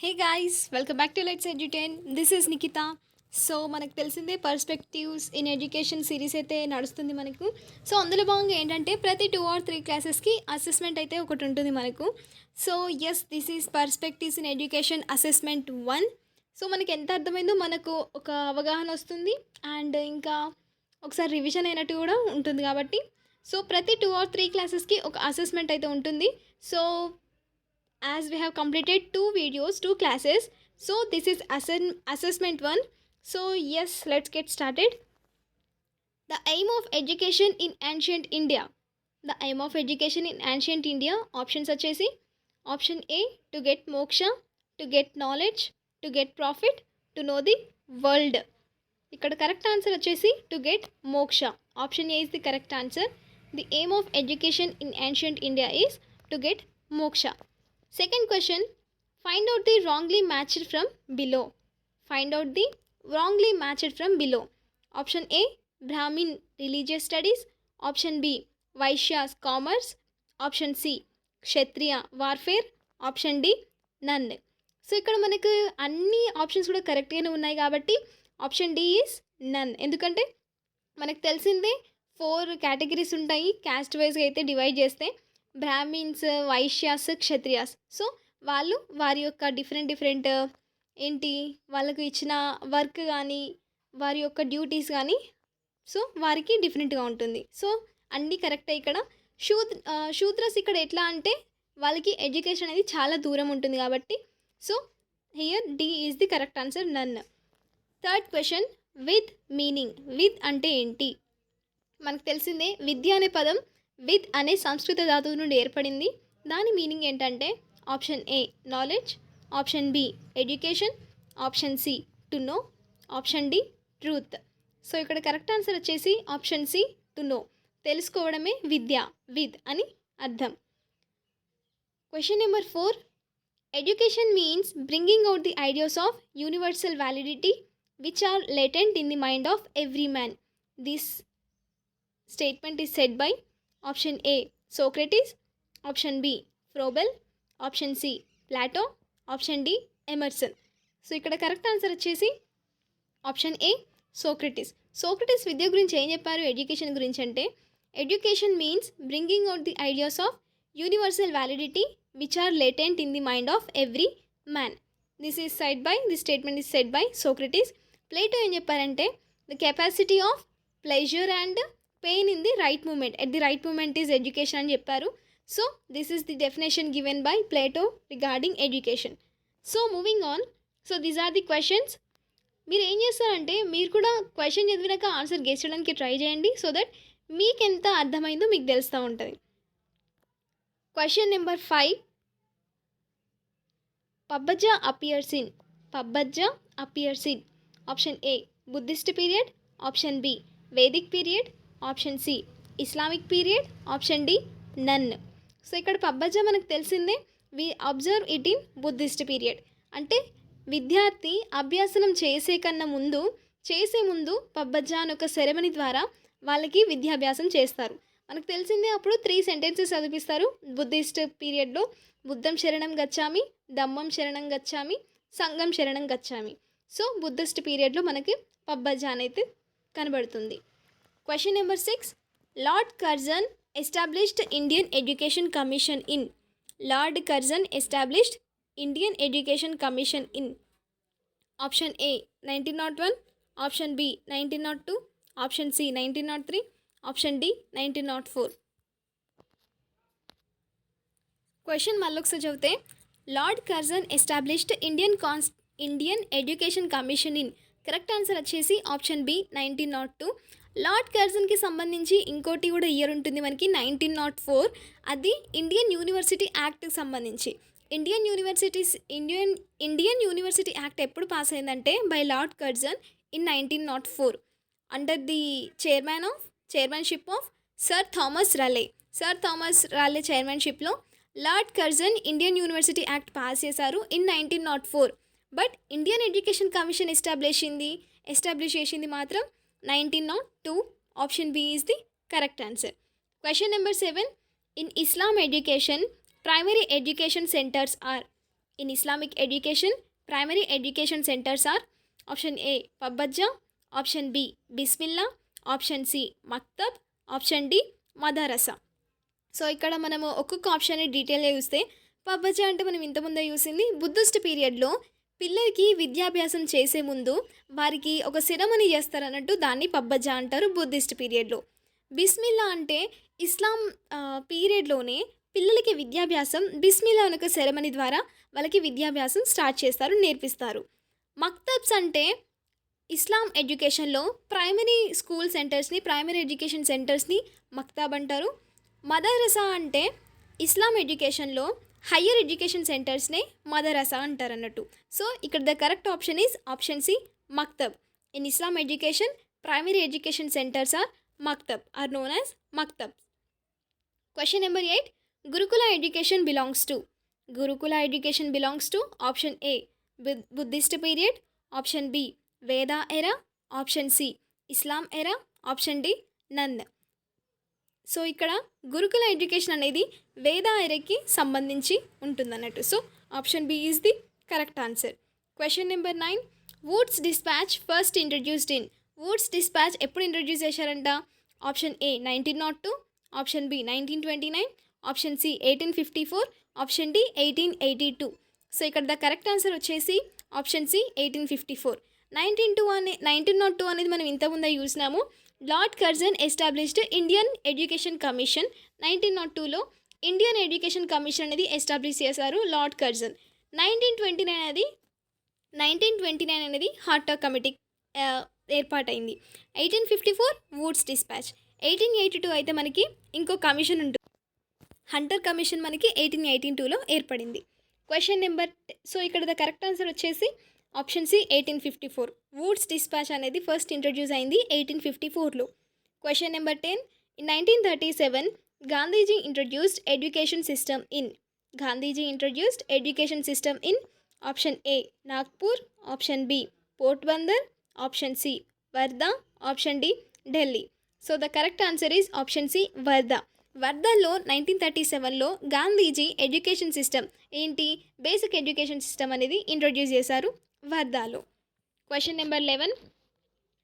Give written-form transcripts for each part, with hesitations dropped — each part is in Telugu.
Hey guys, welcome back to let's edutain. This is Nikhita. So మనకు తెలిసిందే పర్స్పెక్టివ్స్ ఇన్ ఎడ్యుకేషన్ సిరీస్ అయితే నడుస్తుంది మనకు. సో అందులో భాగంగా ఏంటంటే ప్రతి 2 or 3 క్లాసెస్కి అసెస్మెంట్ అయితే ఒకటి ఉంటుంది మనకు. So yes, this is perspectives in education assessment 1. So మనకి ఎంత అర్థమైందో మనకు ఒక అవగాహన వస్తుంది అండ్ ఇంకా ఒకసారి రివిజన్ అయినట్టు కూడా ఉంటుంది కాబట్టి సో ప్రతి 2 or 3 క్లాసెస్కి ఒక అసెస్మెంట్ అయితే ఉంటుంది. So as we have completed 2 videos, 2 classes, so this is assessment 1. So yes, let's get started. The aim of education in ancient India. The aim of education in ancient India, options వచ్చేసి option A, to get moksha, to get knowledge, to get profit, to know the world. ఇక్కడ కరెక్ట్ ఆన్సర్ వచ్చేసి టు గెట్ మోక్ష. Option A is the correct answer. The aim of education in ancient India is to get మోక్ష. Second question, find out the wrongly matched from below. Find out the wrongly matched from below. Option A, Brahmin religious studies. Option B, Vaishyas commerce. Option C, Kshatriya warfare. Option D, none. So ఇక్కడ మనకు అన్ని ఆప్షన్స్ కూడా కరెక్ట్గానే ఉన్నాయి కాబట్టి ఆప్షన్ డి ఈజ్ నన్. ఎందుకంటే మనకు తెలిసిందే 4 కేటగిరీస్ ఉంటాయి క్యాస్ట్ వైజ్గా అయితే డివైడ్ చేస్తే, బ్రాహ్మిన్స్, వైశ్యాస్, క్షత్రియాస్. సో వాళ్ళు వారి యొక్క డిఫరెంట్ ఏంటి వాళ్ళకు ఇచ్చిన వర్క్ కానీ వారి యొక్క డ్యూటీస్ కానీ సో వారికి డిఫరెంట్గా ఉంటుంది. సో అన్నీ కరెక్టే ఇక్కడ. శూద్రస్ ఇక్కడ ఎట్లా అంటే వాళ్ళకి ఎడ్యుకేషన్ అనేది చాలా దూరం ఉంటుంది కాబట్టి so here D is the correct answer, none. Third question, విత్ మీనింగ్. విత్ అంటే ఏంటి? మనకు తెలిసిందే విద్య అనే పదం విత్ అనే సంస్కృత ధాతువు నుండి ఏర్పడింది. దాని మీనింగ్ ఏంటంటే option A knowledge, option B education, option C to know, option D truth. So ఇక్కడ కరెక్ట్ ఆన్సర్ వచ్చేసి ఆప్షన్ సి టు నో. తెలుసుకోవడమే విద్య, విత్ అని అర్థం. Question number 4, education means bringing out the ideas of universal validity which are latent in the mind of every man. This statement is said by option A Socrates, option B Froebel, option C Plato, option D Emerson. So ఇక్కడ కరెక్ట్ ఆన్సర్ వచ్చేసి ఆప్షన్ ఏ సోక్రటీస్. సోక్రటీస్ విద్య గురించి ఏం చెప్పారు ఎడ్యుకేషన్ గురించి అంటే, education means bringing out the ideas of universal validity which are latent in the mind of every man. This statement is said by Socrates. Plato ఏం చెప్పారంటే, the capacity of pleasure and pain in the right moment at the right moment is education అని చెప్పారు. So this is the definition given by Plato regarding education. So moving on, so these are the questions. మీరు ఏం చేస్తారంటే మీరు కూడా క్వశ్చన్ చదివినాక ఆన్సర్ గెస్ చేయడానికి ట్రై చేయండి సో దట్ మీకు ఎంత అర్థమైందో మీకు తెలుస్తూ ఉంటుంది. Question number 5, Pabbajja appears in option A Buddhist period, option B Vedic period, option C Islamic period, option D none. So ఇక్కడ పబ్బజ్జ మనకు తెలిసిందే, we observe it in Buddhist period. అంటే విద్యార్థి అభ్యాసనం చేసే ముందు పబ్బజ్జ అనే ఒక సెరమనీ ద్వారా వాళ్ళకి విద్యాభ్యాసం చేస్తారు. మనకు తెలిసిందే అప్పుడు 3 సెంటెన్సెస్ చదివిస్తారు బుద్ధిస్ట్ పీరియడ్లో. బుద్ధం శరణం గచ్చామి, ధమ్మం శరణం గచ్చామి, సంఘం శరణం గచ్చామి. సో బుద్ధిస్ట్ పీరియడ్లో మనకి పబ్బజ్జ అనేది కనబడుతుంది. Question number 6, Lord Curzon established Indian education commission in. Lord Curzon established Indian education commission in. Option A 1901, option B 1902, option C 1903, option D 1904. Question మళ్ళొకసారి చదివితే, Lord Curzon established Indian education commission in. Correct answer వచ్చేసి ఆప్షన్ బి 1902. లార్డ్ కర్జన్కి సంబంధించి ఇంకోటి కూడా ఇయర్ ఉంటుంది మనకి 1904. అది ఇండియన్ యూనివర్సిటీ యాక్ట్కి సంబంధించి. ఇండియన్ యూనివర్సిటీ యాక్ట్ ఎప్పుడు పాస్ అయిందంటే by lord Curzon in 1904 under the chairmanship of sir Thomas Raleigh చైర్మన్షిప్లో lord Curzon Indian university act pass చేశారు in 1904. But Indian education commission establish చేసింది మాత్రం 1902. Option B is the correct answer. Question number 7, in Islam education primary education centres are. In Islamic education primary education centres are option A pabbajja, option B Bismillah, option C maktab, option D madrasa. So ఇక్కడ మనము ఒక్కొక్క ఆప్షన్ని డీటెయిల్గా చూస్తే పబ్బజ్జా అంటే మనం ఇంతకుముందే చూసింది బుద్ధిస్ట్ పీరియడ్లో పిల్లలకి విద్యాభ్యాసం చేసే ముందు వారికి ఒక సెరమనీ చేస్తారన్నట్టు దాన్ని పబ్బజ్జా అంటారు బుద్ధిస్ట్ పీరియడ్లో. బిస్మిల్లా అంటే ఇస్లాం పీరియడ్లోనే పిల్లలకి విద్యాభ్యాసం బిస్మిల్లా అనే ఒక సెరమనీ ద్వారా వాళ్ళకి విద్యాభ్యాసం స్టార్ట్ చేస్తారు, నేర్పిస్తారు. మక్తబ్స్ అంటే ఇస్లాం ఎడ్యుకేషన్లో ప్రైమరీ స్కూల్ సెంటర్స్ని, ప్రైమరీ ఎడ్యుకేషన్ సెంటర్స్ని మక్తబ్ అంటారు. మదరసా అంటే ఇస్లాం ఎడ్యుకేషన్లో హయ్యర్ ఎడ్యుకేషన్ సెంటర్స్నే మదరసా అంటారు అన్నట్టు. సో ఇక్కడ the correct option is option C maktab. In Islam education primary education centres are maktab are known as maktab. Question number 8. Gurukula education belongs to. Gurukula education belongs to option A Buddhist period, option B Veda era, option C Islam era, option D none. So ఇక్కడ గురుకుల ఎడ్యుకేషన్ అనేది వేద ఎరాకి సంబంధించి ఉంటుందన్నట్టు. So option B is the correct answer. Question number 9. Wood's dispatch first introduced in. Wood's dispatch ఎప్పుడు ఇంట్రడ్యూస్ చేశారంట? Option A 1902, option B 1929, option C 1854, option D 1882. So ఇక్కడ ద కరెక్ట్ ఆన్సర్ వచ్చేసి ఆప్షన్ సి 1854. 1902 అనేది మనం ఇంతకుముందే చూసినాము. Lord Curzon established Indian education commission. 1902లో ఇండియన్ ఎడ్యుకేషన్ కమిషన్ అనేది ఎస్టాబ్లిష్ చేశారు లార్డ్ కర్జన్. 1929 అనేది హార్టాగ్ కమిటీ ఏర్పాటైంది. 1854 వుడ్స్ డిస్పాచ్. 1882 అయితే మనకి ఇంకో కమిషన్ ఉంటుంది, హంటర్ కమిషన్ మనకి 1882లో ఏర్పడింది. క్వశ్చన్ నెంబర్ సో ఇక్కడ ద కరెక్ట్ ఆన్సర్ వచ్చేసి ఆప్షన్ సి 1854. వుడ్స్ డిస్పాచ్ అనేది ఫస్ట్ ఇంట్రడ్యూస్ అయింది 1854లో. Question number 10. In 1937 Gandhiji introduced education system in. Gandhiji introduced education system in option A Nagpur, option B Porbandar, option C Wardha, option D Delhi. So the correct answer is option C Wardha. వర్ధాలో 1937లో గాంధీజీ ఎడ్యుకేషన్ సిస్టమ్ ఏంటి బేసిక్ ఎడ్యుకేషన్ సిస్టమ్ అనేది ఇంట్రొడ్యూస్ చేశారు వర్ధాలో. Question number 11.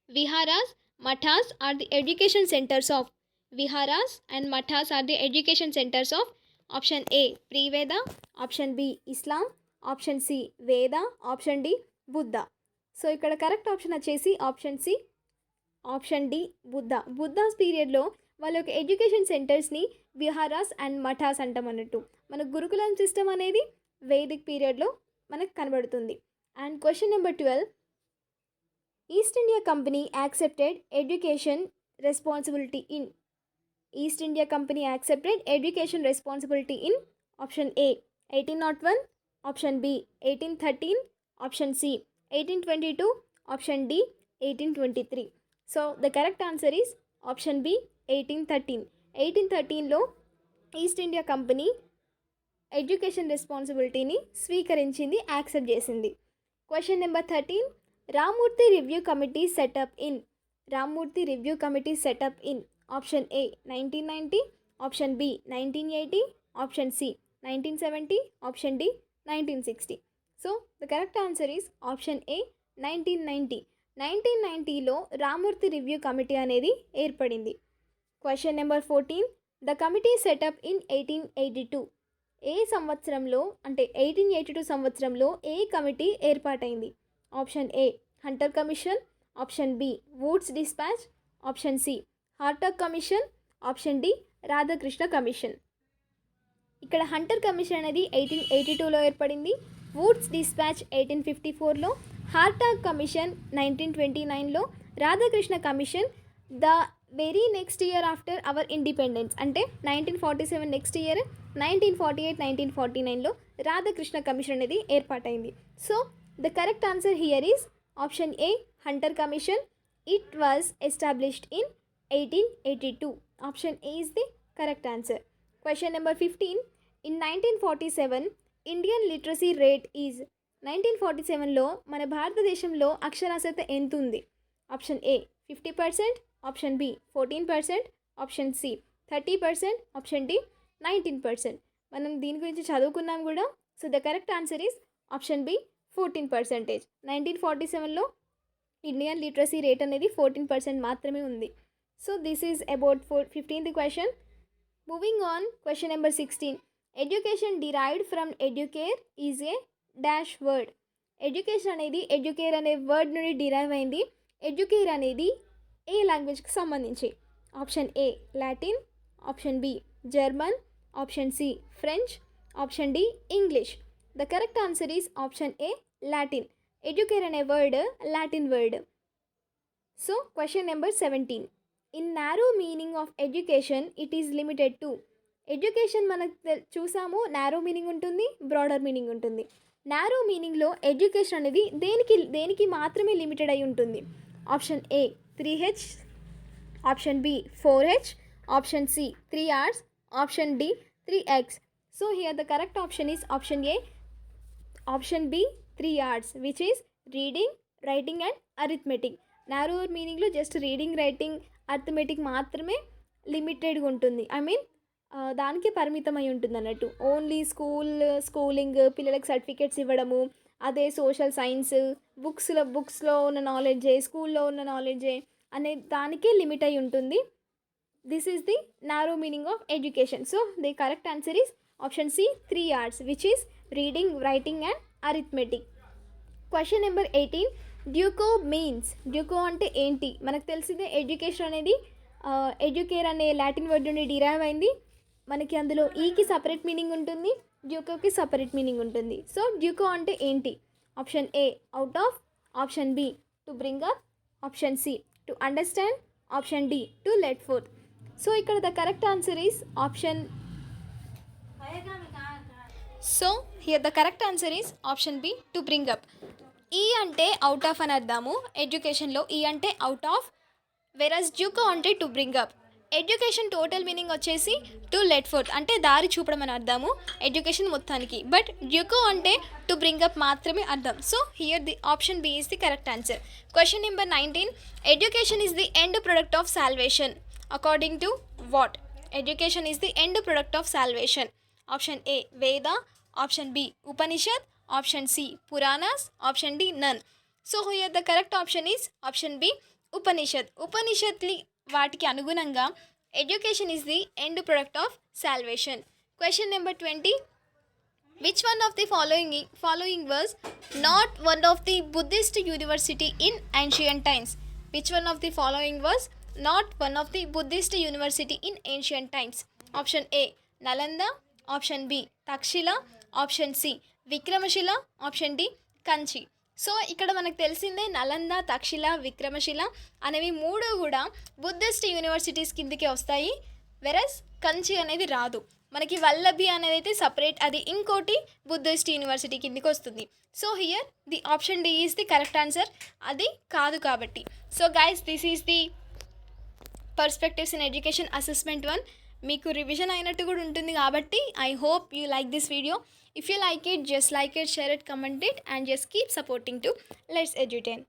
Viharas mathas are the education centres of. Viharas and mathas are the education centres of option A Preveda, option B Islam, option C Veda, option D Buddha. So ఇక్కడ కరెక్ట్ ఆప్షన్ వచ్చేసి option C option D Buddha. Buddha's పీరియడ్లో వాళ్ళ యొక్క ఎడ్యుకేషన్ సెంటర్స్ని విహారాస్ అండ్ మఠాస్ అంటాం అన్నట్టు. మనకు గురుకులం సిస్టమ్ అనేది వేదిక్ పీరియడ్లో మనకు కనబడుతుంది. And question number 12. East India Company accepted education responsibility in. East India Company accepted education responsibility in option A 1801, option B 1813, option C 1822, option D 1823. So the correct answer is option B 1813. 1813లో ఈస్ట్ ఇండియా కంపెనీ ఎడ్యుకేషన్ రెస్పాన్సిబిలిటీని స్వీకరించింది, యాక్సెప్ట్ చేసింది. Question number 13. Ramamurti review committee setup in. Ramamurti review committee setup in option A 1990, option B 1980, option C 1970, option D 1960. So the correct answer is option A 1990. 1990లో రామ్మూర్తి రివ్యూ కమిటీ అనేది ఏర్పడింది. Question number 14. The committee setup in 1882. ఏ సంవత్సరంలో అంటే 1882 సంవత్సరంలో ఏ కమిటీ ఏర్పాటైంది? Option A Hunter commission, option B Wood's dispatch, option C Hartog commission, option D Radhakrishna commission. ఇక్కడ హంటర్ కమిషన్ అనేది 1882లో ఏర్పడింది, వుడ్స్ డిస్పాచ్ 1854లో, హార్టాగ్ కమిషన్ 1929లో, Radhakrishna commission the very next year after our independence అంటే 1947 నెక్స్ట్ ఇయర్ 1948, 1949లో రాధాకృష్ణ కమిషన్ అనేది ఏర్పాటైంది. So the correct answer here is option A Hunter commission. It was established in 1882. Option A is the correct answer. Question number 15. In 1947 Indian literacy rate is. 1947లో మన భారతదేశంలో అక్షరాస్యత ఎంత ఉంది? Option A 50%, option B 14%, option C 30%, option D 19%. మనం దీని గురించి చదువుకున్నాం కూడా. So the correct answer is option B 14%. 1947లో ఇండియన్ లిటరసీ రేట్ అనేది 14% మాత్రమే ఉంది. So this is about 15th question. Moving on, question number 16. Education derived from educare is a dash word. Education అనేది ఎడ్యుకేర్ అనే వర్డ్ నుండి డిరైవ్ అయింది. ఎడ్యుకేర్ అనేది ఏ లాంగ్వేజ్కి సంబంధించి? Option A Latin, option B German, option C French, option D English. The correct answer is option A Latin. Educare అనే word Latin word. So question number 17. In narrow meaning of education it is limited to. Education మనకు చూసాము, నారో మీనింగ్ ఉంటుంది, బ్రాడర్ మీనింగ్ ఉంటుంది. నారో మీనింగ్లో ఎడ్యుకేషన్ అనేది దేనికి మాత్రమే లిమిటెడ్ అయి ఉంటుంది? Option A 3H, option B 4H, option C 3 hours, option D 3X. So here the correct option is option A, option B 3 hours, which is reading, writing and arithmetic. Narrow మీనింగ్లో జస్ట్ రీడింగ్, రైటింగ్, అరిథమెటిక్ మాత్రమే లిమిటెడ్గా ఉంటుంది. దానికి పరిమితం అయి ఉంటుంది అన్నట్టు. ఓన్లీ స్కూలింగ్, పిల్లలకు సర్టిఫికేట్స్ ఇవ్వడము, అదే సోషల్ సైన్స్, బుక్స్లో ఉన్న నాలెడ్జే, స్కూల్లో ఉన్న నాలెడ్జే అనే దానికే లిమిట్ అయి ఉంటుంది. This is the narrow meaning of education. So the correct answer is option C 3 hours, which is reading, writing and arithmetic. Question number 18. డ్యూకో మీన్స్. డ్యూకో అంటే ఏంటి? మనకు తెలిసిందే ఎడ్యుకేషన్ అనేది ఎడ్యుకేర్ అనే లాటిన్ వర్డ్ నుండి డిరైవ్ అయింది. మనకి అందులో ఈకి సపరేట్ మీనింగ్ ఉంటుంది, డ్యూకోకి సపరేట్ మీనింగ్ ఉంటుంది. సో డ్యూకో అంటే ఏంటి? Option A out of, option B to bring up, option C to understand, option D to let forth. So ఇక్కడ the correct answer is option. So here the correct answer is option B to bring up. E అంటే అవుట్ ఆఫ్ అని అర్థము ఎడ్యుకేషన్లో. ఈ అంటే అవుట్ ఆఫ్, వెరస్ డ్యూకో అంటే to bring up. Education total meaning వచ్చేసి టు లెట్ ఫోర్త్ అంటే దారి చూపడం అని అర్థము ఎడ్యుకేషన్ మొత్తానికి. బట్ డ్యూకో అంటే టు బ్రింగ్ అప్ మాత్రమే అర్థం. So here the option B is the correct answer. Question number 19. Education is the end product of salvation according to what? Education is the end product of salvation. Option A Veda, option B Upanishad, option C Puranas, option D none. So here the correct option is option B Upanishad. ఉపనిషత్లి వాటికి అనుగుణంగా education is the end product of salvation. Question number 20. Which one of the following was not one of the Buddhist university in ancient times? Which one of the following was not one of the Buddhist university in ancient times? Option A Nalanda, option B Takshashila, option C Vikramashila, option D Kanchi. So ఇక్కడ మనకు తెలిసిందే నలంద, తక్షశిల, విక్రమశిల అనేవి మూడు కూడా బుద్ధిస్ట్ యూనివర్సిటీస్ కిందకే వస్తాయి. వెరస్ కంచి అనేది రాదు. మనకి వల్లభి అనేది అయితే సపరేట్, అది ఇంకోటి బుద్ధిస్ట్ యూనివర్సిటీ కిందకి వస్తుంది. So here the option D is the correct answer. అది కాదు కాబట్టి. So guys, this is the perspectives in education assessment 1. మీకు రివిజన్ అయినట్టు కూడా ఉంటుంది కాబట్టి I hope you like this video. If you like it, just like it, share it, comment it, and just keep supporting to Let's Edutain.